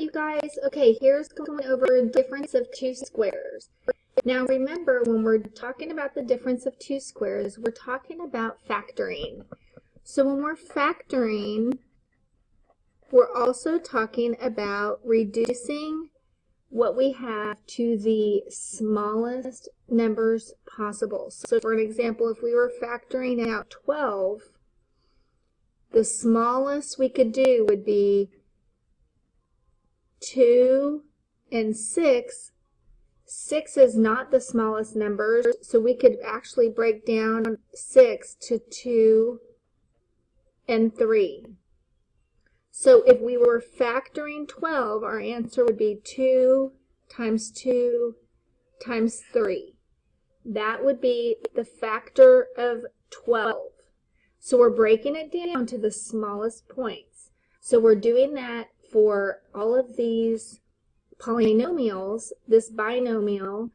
you guys? Okay, here's going over difference of two squares. Now remember, when we're talking about the difference of two squares, we're talking about factoring. So when we're factoring, we're also talking about reducing what we have to the smallest numbers possible. So for an example, if we were factoring out 12, the smallest we could do would be 2 and 6. 6 is not the smallest numbers, so we could actually break down 6 to 2 and 3. So if we were factoring 12, our answer would be 2 times 2 times 3. That would be the factor of 12. So we're breaking it down to the smallest points. So we're doing that for all of these polynomials, this binomial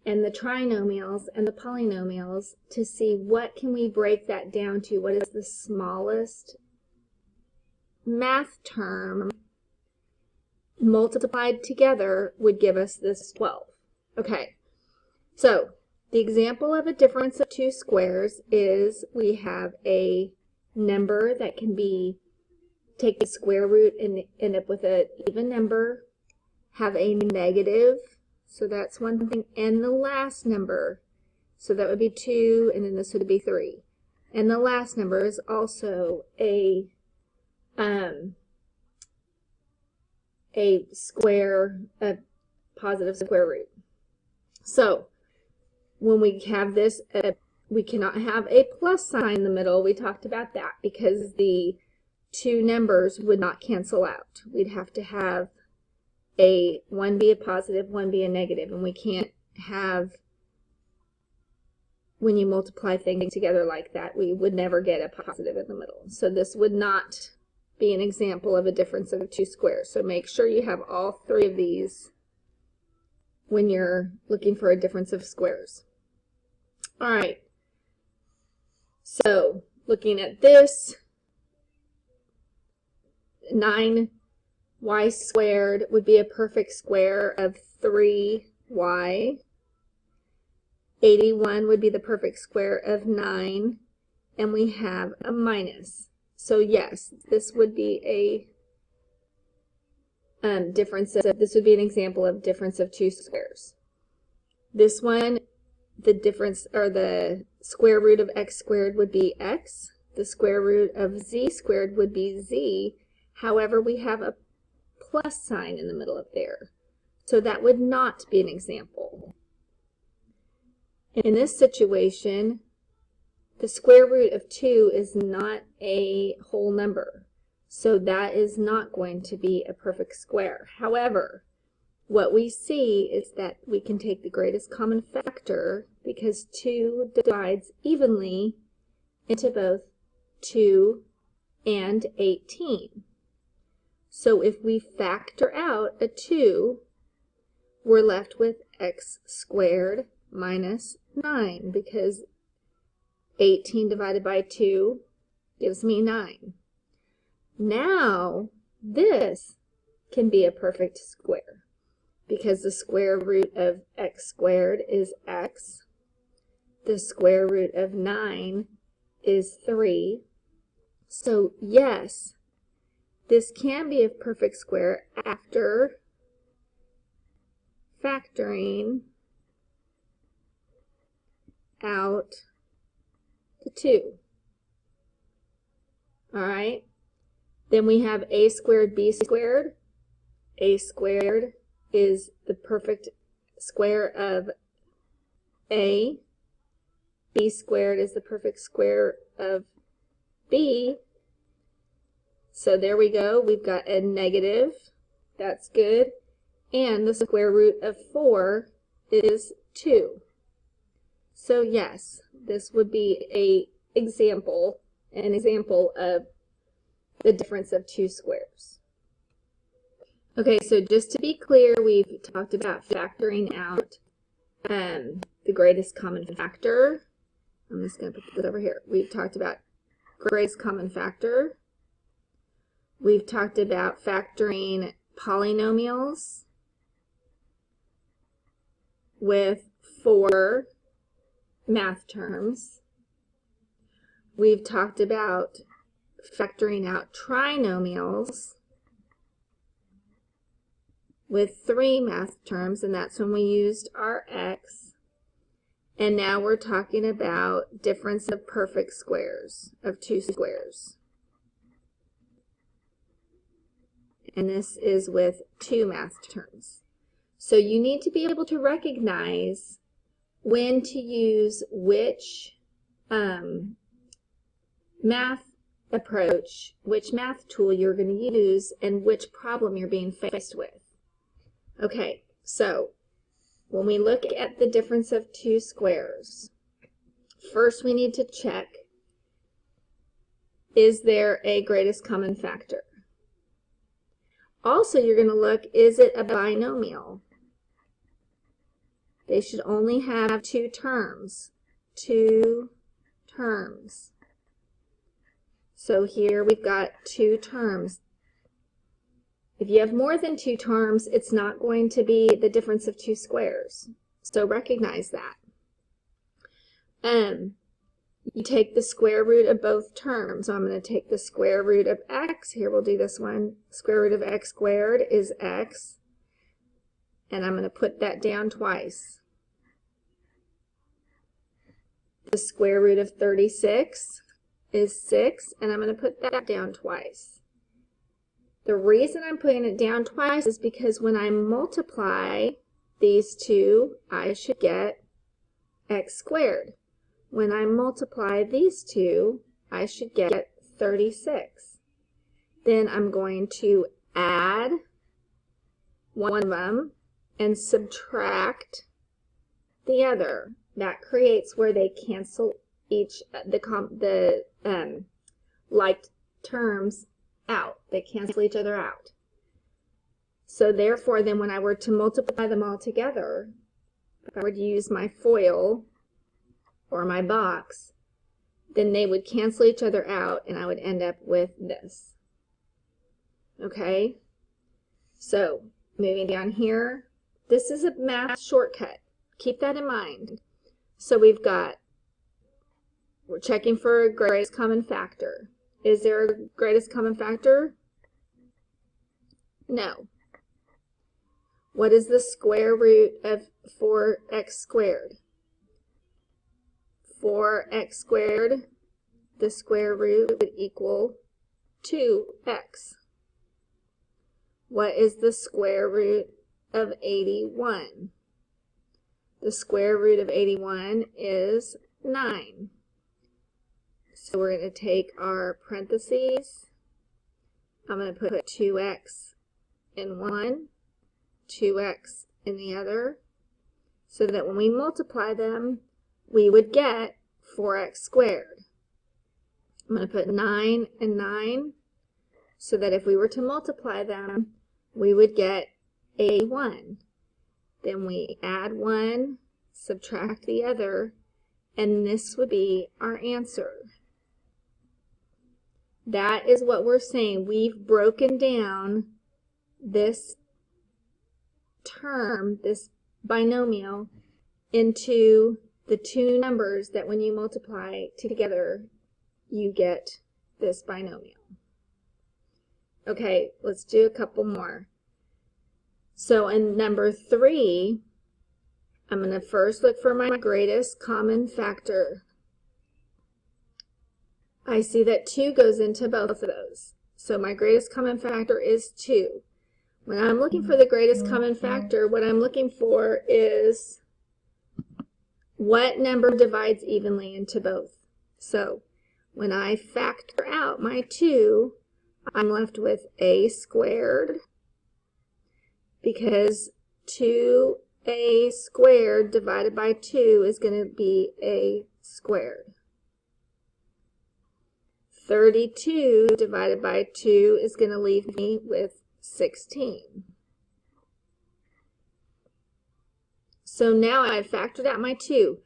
and the trinomials and the polynomials, to see what can we break that down to. What is the smallest math term multiplied together would give us this 12. Okay, so the example of a difference of two squares is we have a number that can be, take the square root and end up with an even number, have a negative, so that's one thing, and the last number, so that would be 2, and then this would be 3. And the last number is also a positive square root. So when we have this, we cannot have a plus sign in the middle. We talked about that because the two numbers would not cancel out. We'd have to have one be a positive, one be a negative, and we can't have, when you multiply things together like that, we would never get a positive in the middle. So this would not be an example of a difference of two squares. So make sure you have all three of these when you're looking for a difference of squares. All right, so looking at this, 9y squared would be a perfect square of 3y. 81 would be the perfect square of 9, and we have a minus. So yes, this would be a this would be an example of difference of two squares. This one, the difference, or the square root of x squared would be x. The square root of z squared would be z. However, we have a plus sign in the middle of there. So that would not be an example. In this situation, the square root of 2 is not a whole number. So that is not going to be a perfect square. However, what we see is that we can take the greatest common factor, because 2 divides evenly into both 2 and 18. So if we factor out a 2, we're left with x squared minus 9, because 18 divided by 2 gives me 9. Now, this can be a perfect square, because the square root of x squared is x. The square root of 9 is 3. So yes, this can be a perfect square after factoring out the 2. All right. Then we have a squared, b squared. A squared is the perfect square of a. B squared is the perfect square of b. So there we go. We've got a negative. That's good. And the square root of 4 is 2. So yes, this would be an example of the difference of two squares. Okay, so just to be clear, we've talked about factoring out the greatest common factor. I'm just going to put this over here. We've talked about greatest common factor. We've talked about factoring polynomials with 4 math terms. We've talked about factoring out trinomials with 3 math terms, and that's when we used our x. And now we're talking about difference of perfect squares, of 2 squares. And this is with 2 math terms. So you need to be able to recognize when to use which math approach, which math tool you're going to use, and which problem you're being faced with. Okay, so when we look at the difference of 2 squares, first we need to check, is there a greatest common factor? Also, you're going to look, is it a binomial? They should only have 2 terms. 2 terms. So here we've got 2 terms. If you have more than 2 terms, it's not going to be the difference of 2 squares. So recognize that. You take the square root of both terms. So I'm going to take the square root of x. Here we'll do this one. Square root of x squared is x. And I'm going to put that down twice. The square root of 36 is 6, and I'm going to put that down twice. The reason I'm putting it down twice is because when I multiply these two, I should get x squared. When I multiply these two, I should get 36. Then I'm going to add one of them and subtract the other. That creates where they cancel each the like terms out. They cancel each other out. So therefore, then when I were to multiply them all together, if I were to use my FOIL or my box, then they would cancel each other out and I would end up with this. Okay? So, moving down here, this is a math shortcut. Keep that in mind. So we're checking for a greatest common factor. Is there a greatest common factor? No. What is the square root of 4x squared? 4x squared, the square root would equal 2x. What is the square root of 81? The square root of 81 is 9. So we're going to take our parentheses. I'm going to put 2x in one, 2x in the other, so that when we multiply them, we would get 4x squared. I'm going to put 9 and 9, so that if we were to multiply them, we would get 81. Then we add 1, subtract the other, and this would be our answer. That is what we're saying. We've broken down this term, this binomial, into the 2 numbers that when you multiply together, you get this binomial. Okay, let's do a couple more. So in number 3, I'm going to first look for my greatest common factor. I see that 2 goes into both of those. So my greatest common factor is 2. When I'm looking for the greatest common factor, what I'm looking for is what number divides evenly into both. So when I factor out my 2, I'm left with a squared, because 2a squared divided by 2 is going to be a squared. 32 divided by 2 is going to leave me with 16. So now I've factored out my 2.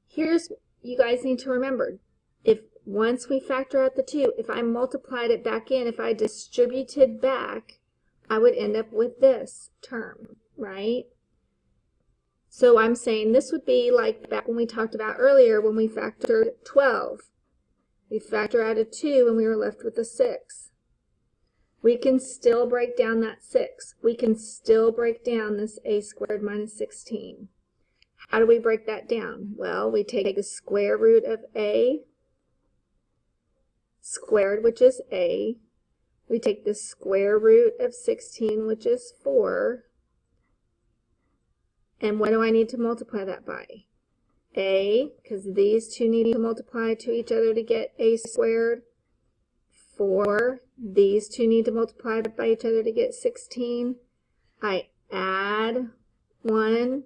Here's, you guys need to remember, if once we factor out the 2, if I multiplied it back in, if I distributed back I would end up with this term, right? So I'm saying this would be like back when we talked about earlier when we factored 12. We factor out a 2 and we were left with a 6. We can still break down that 6. We can still break down this a squared minus 16. How do we break that down? Well, we take the square root of a squared, which is a. We take the square root of 16, which is 4. And what do I need to multiply that by? A, because these two need to multiply to each other to get a squared. 4, these two need to multiply by each other to get 16. I add 1,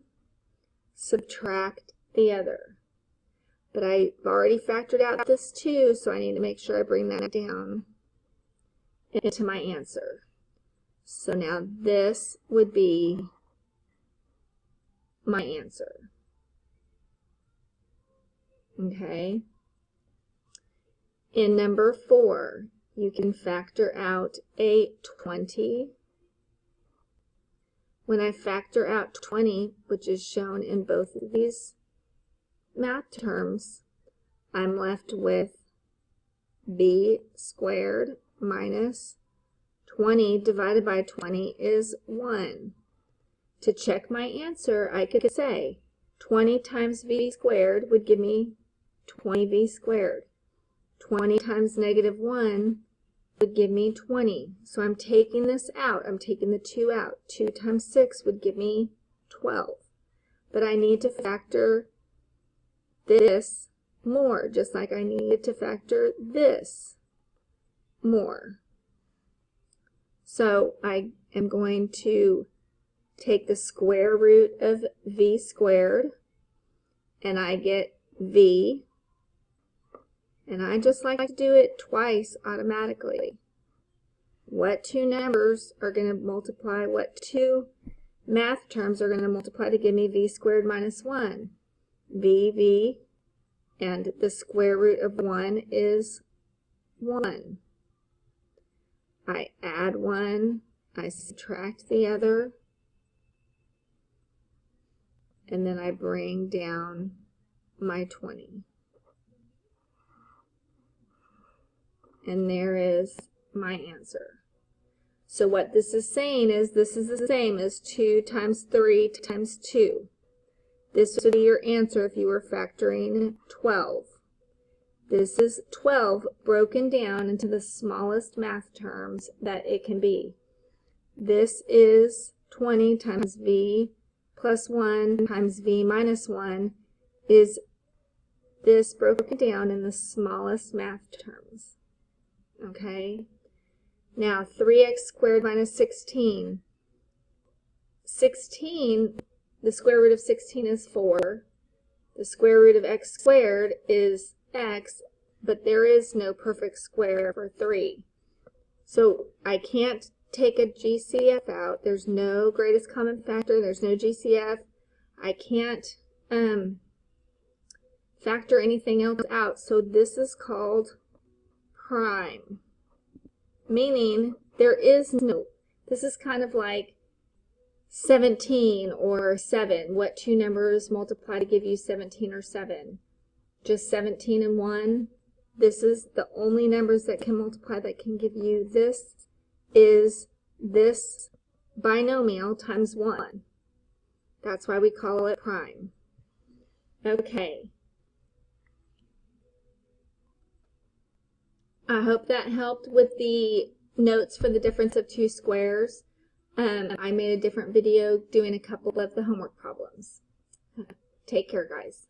subtract the other. But I've already factored out this 2, so I need to make sure I bring that down into my answer. So now this would be my answer. Okay. In number 4, you can factor out a 20. When I factor out 20, which is shown in both of these math terms, I'm left with b squared minus 20 divided by 20 is 1. To check my answer, I could say 20 times v squared would give me 20v squared. 20 times negative 1 would give me 20. So I'm taking this out. I'm taking the 2 out. 2 times 6 would give me 12. But I need to factor this more, just like I needed to factor this more. So I am going to take the square root of v squared, and I get v. And I just like to do it twice automatically. What two numbers are going to multiply? What two math terms are going to multiply to give me v squared minus 1? v, and the square root of 1 is 1. I add 1, I subtract the other, and then I bring down my 20. And there is my answer. So what this is saying is this is the same as 2 times 3 times 2. This would be your answer if you were factoring 12. This is 12 broken down into the smallest math terms that it can be. This is 20 times v plus 1 times v minus 1 is this broken down in the smallest math terms. Okay? Now 3x squared minus 16. 16, the square root of 16 is 4. The square root of x squared is x, but there is no perfect square for 3. So I can't take a GCF out. There's no greatest common factor. There's no GCF. I can't factor anything else out. So this is called prime, meaning there is no, this is kind of like 17 or 7. What two numbers multiply to give you 17 or 7? Just 17 and 1. This is the only numbers that can multiply that can give you this is this binomial times 1. That's why we call it prime. Okay. I hope that helped with the notes for the difference of two squares. I made a different video doing a couple of the homework problems. Take care, guys.